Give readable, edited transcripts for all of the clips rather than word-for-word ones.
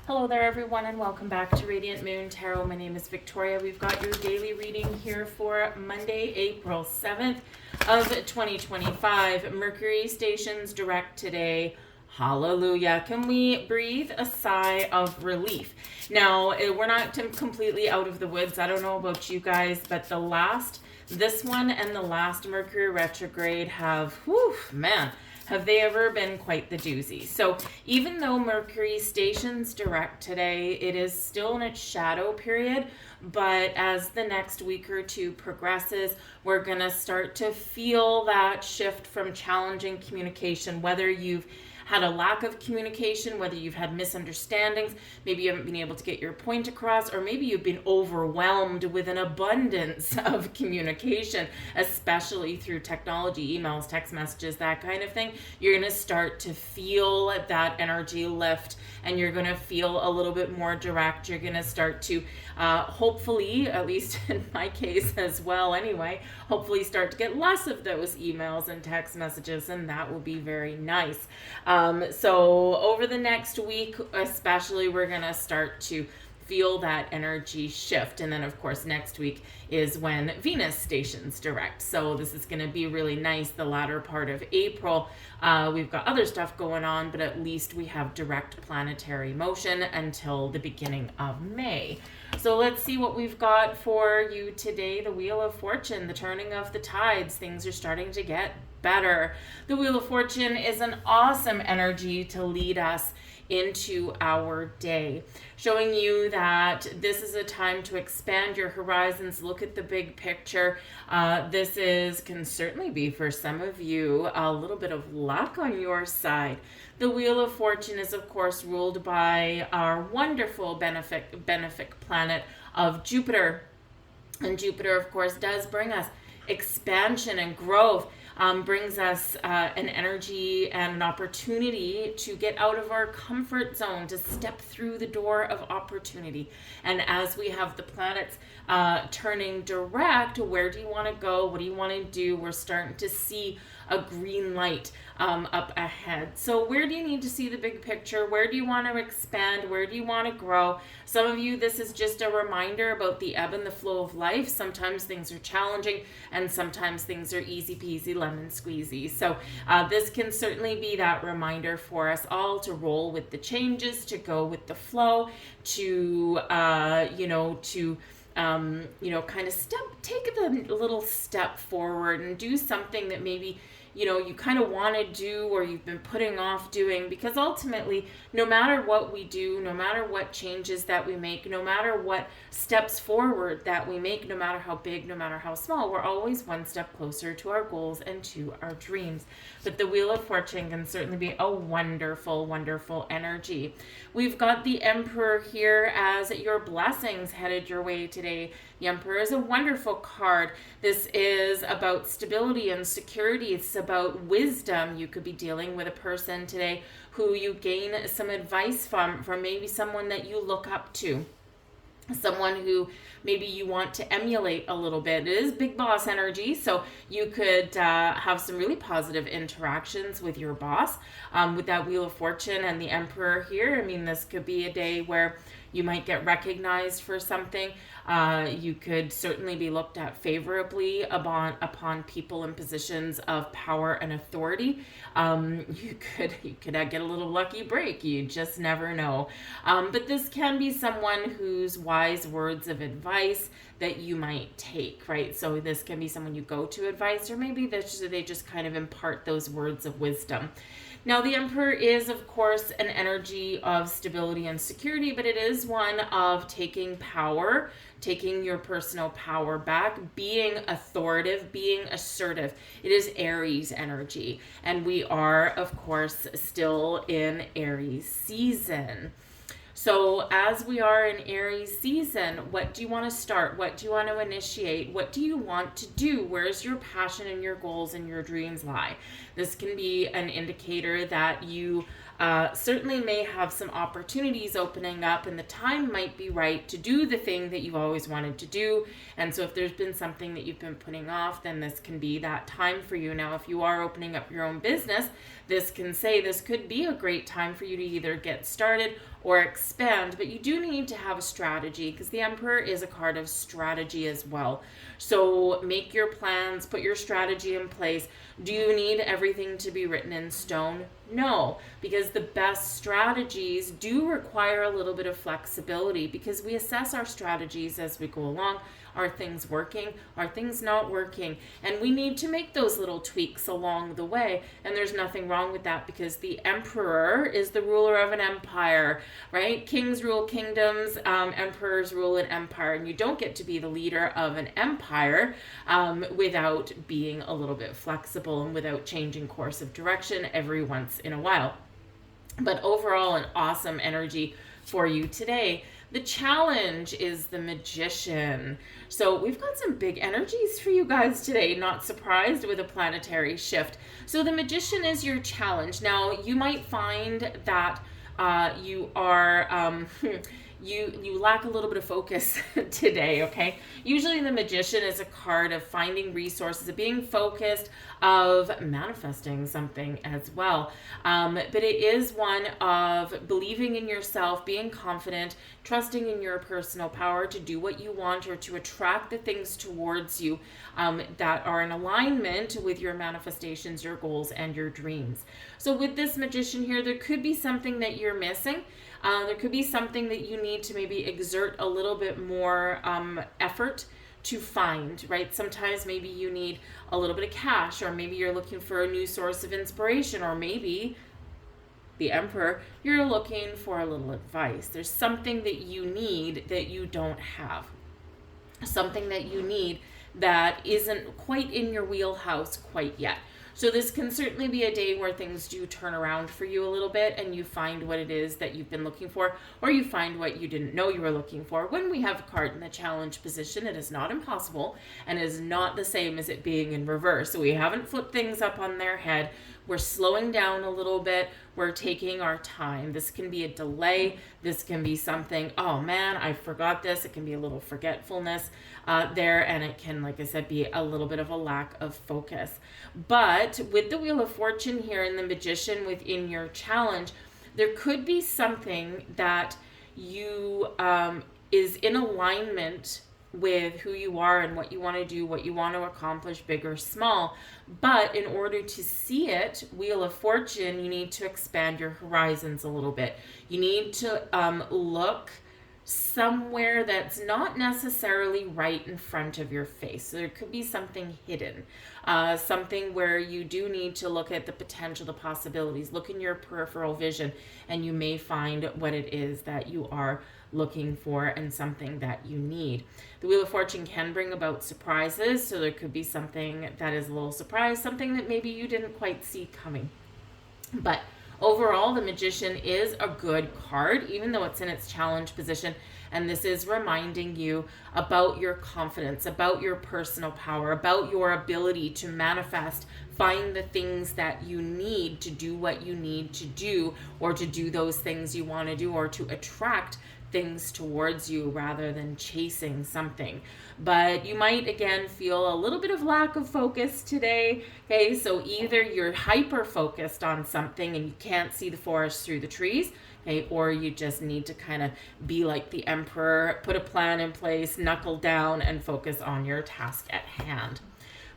Hello there everyone and welcome back to Radiant Moon Tarot. My name is Victoria. We've got your daily reading here for Monday, April 7th of 2025. Mercury stations direct today. Hallelujah. Can we breathe a sigh of relief? Now, we're not completely out of the woods. I don't know about you guys, but this one and the last Mercury retrograde have, have they ever been quite the doozy. So even though Mercury stations direct today, it is still in its shadow period. But as the next week or two progresses, we're going to start to feel that shift from challenging communication, whether you've had a lack of communication, whether you've had misunderstandings, maybe you haven't been able to get your point across, or maybe you've been overwhelmed with an abundance of communication, especially through technology, emails, text messages, that kind of thing. You're going to start to feel that energy lift, and you're going to feel a little bit more direct. You're going to start to hopefully, at least in my case as well anyway, hopefully start to get less of those emails and text messages, and that will be very nice. So over the next week especially, we're going to start to feel that energy shift. And then of course next week is when Venus stations direct, so this is going to be really nice. The latter part of April, we've got other stuff going on, but at least we have direct planetary motion until the beginning of May. So let's see what we've got for you today. The Wheel of Fortune, the turning of the tides. Things are starting to get better. The Wheel of Fortune is an awesome energy to lead us into our day, showing you that this is a time to expand your horizons, look at the big picture. This can certainly be, for some of you, a little bit of luck on your side. The Wheel of Fortune is, of course, ruled by our wonderful benefic planet of Jupiter. And Jupiter, of course, does bring us expansion and growth. Brings us an energy and an opportunity to get out of our comfort zone, to step through the door of opportunity. And as we have the planets turning direct, where do you want to go? What do you want to do? We're starting to see a green light up ahead. So where do you need to see the big picture? Where do you want to expand? Where do you want to grow? Some of you, this is just a reminder about the ebb and the flow of life. Sometimes things are challenging and sometimes things are easy peasy lemon squeezy. So this can certainly be that reminder for us all to roll with the changes, to go with the flow, to kind of take the little step forward and do something that maybe you kind of want to do or you've been putting off doing, because ultimately, no matter what we do, no matter what changes that we make, no matter what steps forward that we make, no matter how big, no matter how small, we're always one step closer to our goals and to our dreams. But the Wheel of Fortune can certainly be a wonderful, wonderful energy. We've got the Emperor here as your blessings headed your way today. The Emperor is a wonderful card. This is about stability and security. It's about wisdom. You could be dealing with a person today who you gain some advice from maybe someone that you look up to, someone who maybe you want to emulate a little bit. It is big boss energy, so you could have some really positive interactions with your boss with that Wheel of Fortune and the Emperor here. I mean, this could be a day where you might get recognized for something. You could certainly be looked at favorably upon people in positions of power and authority. You could get a little lucky break. You just never know. But this can be someone whose wise words of advice that you might take, right? So this can be someone you go to advice, or maybe they just kind of impart those words of wisdom. Now, the Emperor is, of course, an energy of stability and security, but it is one of taking power, taking your personal power back, being authoritative, being assertive. It is Aries energy, and we are, of course, still in Aries season. So as we are in Aries season, what do you want to start? What do you want to initiate? What do you want to do? Where's your passion and your goals and your dreams lie? This can be an indicator that you certainly may have some opportunities opening up, and the time might be right to do the thing that you've always wanted to do. And so if there's been something that you've been putting off, then this can be that time for you. Now, if you are opening up your own business, this can say this could be a great time for you to either get started or expand, but you do need to have a strategy, because the Emperor is a card of strategy as well. So make your plans, put your strategy in place. Do you need everything to be written in stone? No, because the best strategies do require a little bit of flexibility, because we assess our strategies as we go along. Are things working? Are things not working? And we need to make those little tweaks along the way. And there's nothing wrong with that, because the Emperor is the ruler of an empire, right? Kings rule kingdoms, emperors rule an empire. And you don't get to be the leader of an empire without being a little bit flexible and without changing course of direction every once in a while. But overall, an awesome energy for you today. The challenge is the Magician. So we've got some big energies for you guys today. Not surprised with a planetary shift. So the Magician is your challenge. Now, you might find that you are... You lack a little bit of focus today, okay? Usually the Magician is a card of finding resources, of being focused, of manifesting something as well. But it is one of believing in yourself, being confident, trusting in your personal power to do what you want, or to attract the things towards you that are in alignment with your manifestations, your goals, and your dreams. So with this Magician here, there could be something that you're missing. There could be something that you need to maybe exert a little bit more effort to find, right? Sometimes maybe you need a little bit of cash, or maybe you're looking for a new source of inspiration, or maybe the Emperor, you're looking for a little advice. There's something that you need that you don't have. Something that you need that isn't quite in your wheelhouse quite yet. So this can certainly be a day where things do turn around for you a little bit, and you find what it is that you've been looking for, or you find what you didn't know you were looking for. When we have a card in the challenge position, it is not impossible, and is not the same as it being in reverse. So we haven't flipped things up on their head. We're slowing down a little bit. We're taking our time. This can be a delay. This can be something, oh man, I forgot this. It can be a little forgetfulness there, and it can, like I said, be a little bit of a lack of focus. But with the Wheel of Fortune here and the Magician within your challenge, there could be something that you is in alignment with who you are and what you want to do, what you want to accomplish, big or small. But in order to see it, Wheel of Fortune, you need to expand your horizons a little bit. You need to look somewhere that's not necessarily right in front of your face. So there could be something hidden, something where you do need to look at the potential, the possibilities, look in your peripheral vision, and you may find what it is that you are looking for and something that you need. The Wheel of Fortune can bring about surprises, so there could be something that is a little surprise, something that maybe you didn't quite see coming. But overall, the Magician is a good card, even though it's in its challenge position. And this is reminding you about your confidence, about your personal power, about your ability to manifest, find the things that you need to do what you need to do, or to do those things you want to do, or to attract things towards you rather than chasing something. But you might again feel a little bit of lack of focus today. Okay, so either you're hyper focused on something and you can't see the forest through the trees, okay, or you just need to kind of be like the Emperor, put a plan in place, knuckle down, and focus on your task at hand.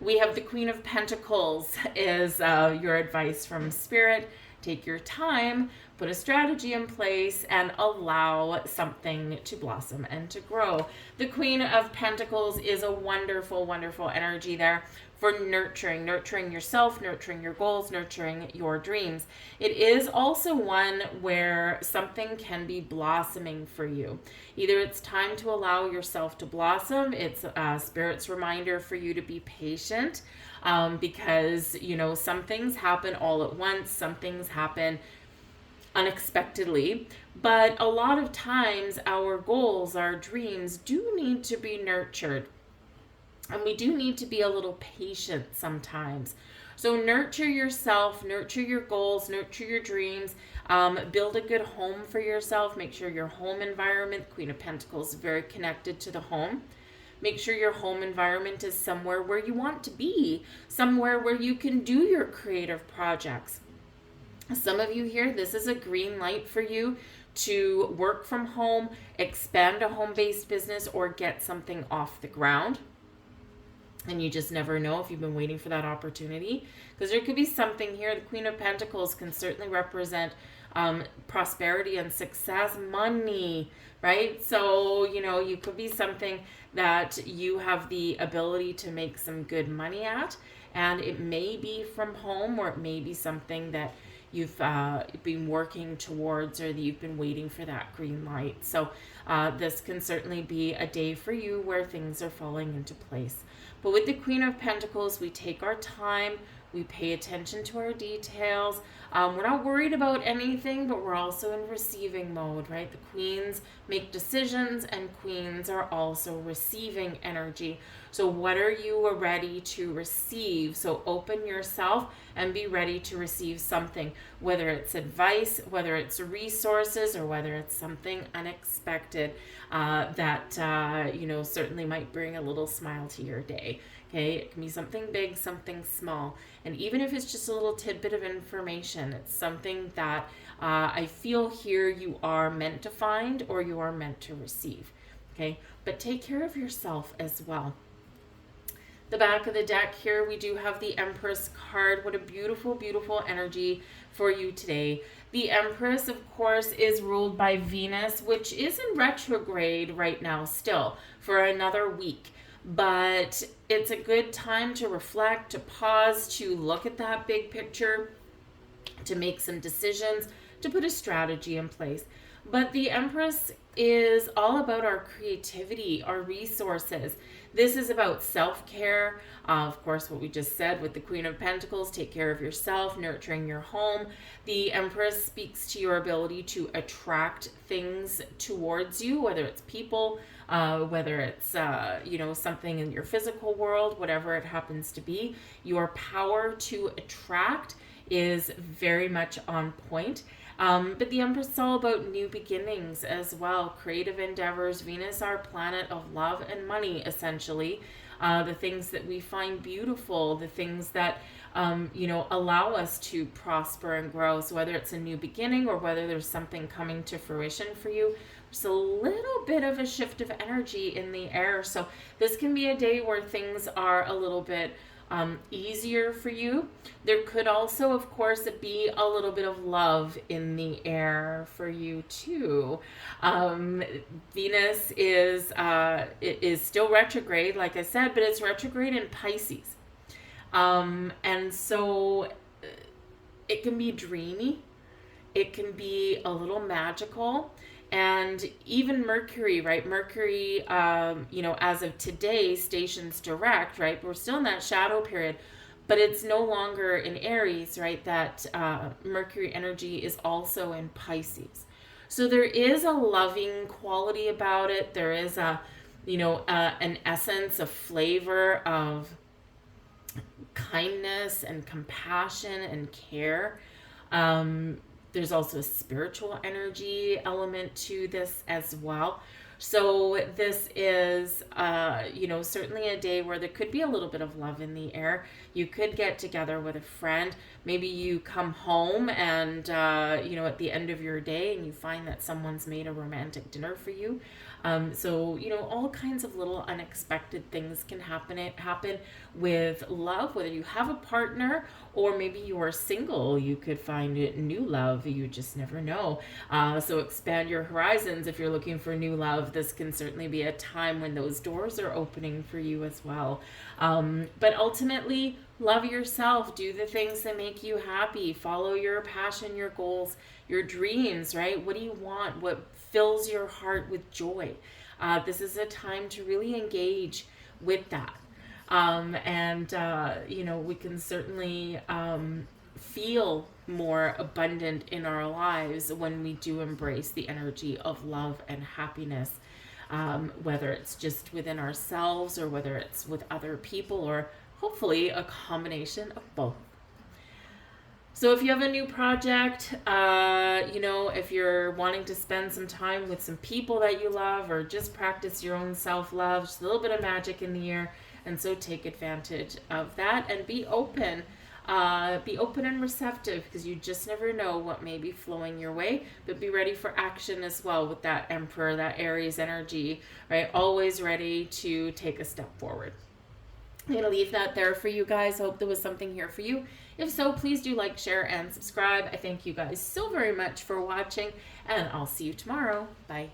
We have the Queen of Pentacles is your advice from Spirit. Take your time, put a strategy in place, and allow something to blossom and to grow. The Queen of Pentacles is a wonderful, wonderful energy there for nurturing yourself, nurturing your goals, nurturing your dreams. It is also one where something can be blossoming for you. Either it's time to allow yourself to blossom. It's Spirit's reminder for you to be patient. Because, you know, some things happen all at once, some things happen unexpectedly, but a lot of times our goals, our dreams do need to be nurtured, and we do need to be a little patient sometimes. So nurture yourself, nurture your goals, nurture your dreams, build a good home for yourself. Make sure your home environment, Queen of Pentacles, is very connected to the home. Make sure your home environment is somewhere where you want to be, somewhere where you can do your creative projects. Some of you here, this is a green light for you to work from home, expand a home-based business, or get something off the ground. And you just never know if you've been waiting for that opportunity, because there could be something here. The Queen of Pentacles can certainly represent prosperity and success, money, right? So, you could be something that you have the ability to make some good money at, and it may be from home, or it may be something that you've been working towards, or that you've been waiting for that green light. So this can certainly be a day for you where things are falling into place. But with the Queen of Pentacles, we take our time, we pay attention to our details. We're not worried about anything, but we're also in receiving mode, right? The queens make decisions, and queens are also receiving energy. So what are you ready to receive? So open yourself and be ready to receive something, whether it's advice, whether it's resources, or whether it's something unexpected that certainly might bring a little smile to your day. Okay, it can be something big, something small. And even if it's just a little tidbit of information, it's something that I feel here you are meant to find, or you are meant to receive. Okay, but take care of yourself as well. The back of the deck here, we do have the Empress card. What a beautiful, beautiful energy for you today. The Empress, of course, is ruled by Venus, which is in retrograde right now still for another week. But it's a good time to reflect, to pause, to look at that big picture, to make some decisions, to put a strategy in place. But the Empress is all about our creativity, our resources. This is about self-care. Of course, what we just said with the Queen of Pentacles, take care of yourself, nurturing your home. The Empress speaks to your ability to attract things towards you, whether it's people, whether it's, something in your physical world, whatever it happens to be. Your power to attract is very much on point. But the Empress is all about new beginnings as well, creative endeavors. Venus, our planet of love and money, essentially. The things that we find beautiful, the things that, allow us to prosper and grow. So whether it's a new beginning, or whether there's something coming to fruition for you, there's a little bit of a shift of energy in the air. So this can be a day where things are a little bit easier for you. There could also, of course, be a little bit of love in the air for you too. Venus is still retrograde, like I said, but it's retrograde in Pisces. And so it can be dreamy. It can be a little magical. And even Mercury, right? Mercury, as of today, stations direct, right? We're still in that shadow period, but it's no longer in Aries, right? That Mercury energy is also in Pisces. So there is a loving quality about it. There is an essence, a flavor of kindness and compassion and care. There's also a spiritual energy element to this as well. So this is, certainly a day where there could be a little bit of love in the air. You could get together with a friend. Maybe you come home and, at the end of your day, and you find that someone's made a romantic dinner for you. All kinds of little unexpected things can happen with love, whether you have a partner or maybe you are single. You could find new love. You just never know. So expand your horizons. If you're looking for new love, this can certainly be a time when those doors are opening for you as well. But ultimately, love yourself. Do the things that make you happy. Follow your passion, your goals, your dreams, right? What do you want? What fills your heart with joy? This is a time to really engage with that. We can certainly feel more abundant in our lives when we do embrace the energy of love and happiness, whether it's just within ourselves or whether it's with other people, or hopefully a combination of both. So if you have a new project, if you're wanting to spend some time with some people that you love, or just practice your own self-love, just a little bit of magic in the air. And so take advantage of that and be open Be open and receptive, because you just never know what may be flowing your way, but be ready for action as well with that Emperor, that Aries energy, right? Always ready to take a step forward. I'm going to leave that there for you guys. I hope there was something here for you. If so, please do like, share, and subscribe. I thank you guys so very much for watching, and I'll see you tomorrow. Bye.